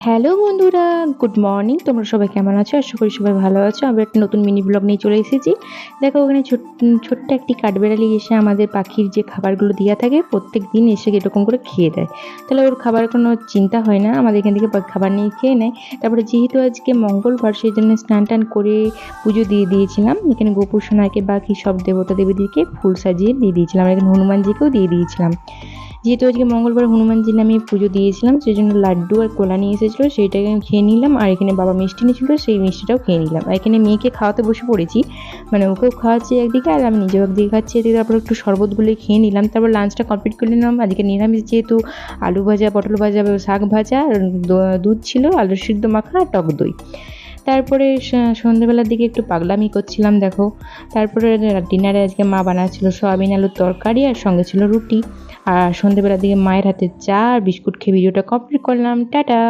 Hello বন্ধুরা, good morning. তোমরা সবাই কেমন আছো? আশা করি সবাই ভালো আছো। আমি একটা নতুন মিনি ব্লগ নিয়ে চলে এসেছি। দেখো ওখানে ছোট্ট একটি কাঠবিড়ালি এসে আমাদের পাখির যে খাবারগুলো দেওয়া থাকে প্রত্যেকদিন এসে এরকম করে খেয়ে দেয়। তাহলে ওর খাবার কোনো চিন্তা হয় না, আমাদের এখান থেকে খাবার নিয়ে খেয়ে নেয়। তারপরে যেহেতু আজকে মঙ্গলবার সেই জন্য স্নান করে পুজো দিয়ে দিয়েছিলাম। এখানে গোপুর সোনাকে বাকি সব দেবতা দেবীদেরকে ফুল সাজিয়ে দিয়ে দিয়েছিলাম। এখানে হনুমানজিকেও দিয়ে দিয়েছিলাম। যেহেতু আজকে মঙ্গলবার হনুমানজির নামে পুজো দিয়েছিলাম সেই জন্য লাড্ডু আর কোলা নিয়ে এসেছিলো, সেইটাকে আমি খেয়ে নিলাম। আর এখানে বাবা মিষ্টি নিয়েছিল, সেই মিষ্টিটাও খেয়ে নিলাম। আর এখানে মেয়েকে খাওয়াতে বসে পড়েছি, মানে ওকেও খাওয়াচ্ছি একদিকে আর আমি নিজেও একদিকে খাচ্ছি। এদিকে তারপর একটু শরবতগুলো খেয়ে নিলাম। তারপর লাঞ্চটা কমপ্লিট করে নিলাম। আজকে নিরামিষ যেহেতু আলু ভাজা, পটল ভাজা, শাক ভাজা আর দুধ ছিল, আলু সিদ্ধ মাখা আর টক দই। তারপরে সন্ধ্যেবেলার দিকে একটু পাগলামি করছিলাম দেখো। তারপরে ডিনারে আজকে মা বানাচ্ছিল সয়াবিন আলুর তরকারি আর সঙ্গে ছিল রুটি। আর সন্ধ্যেবেলার দিকে মায়ের হাতে চা আর বিস্কুট খেয়ে ভিডিওটা কমপ্লিট করলাম। টাটা।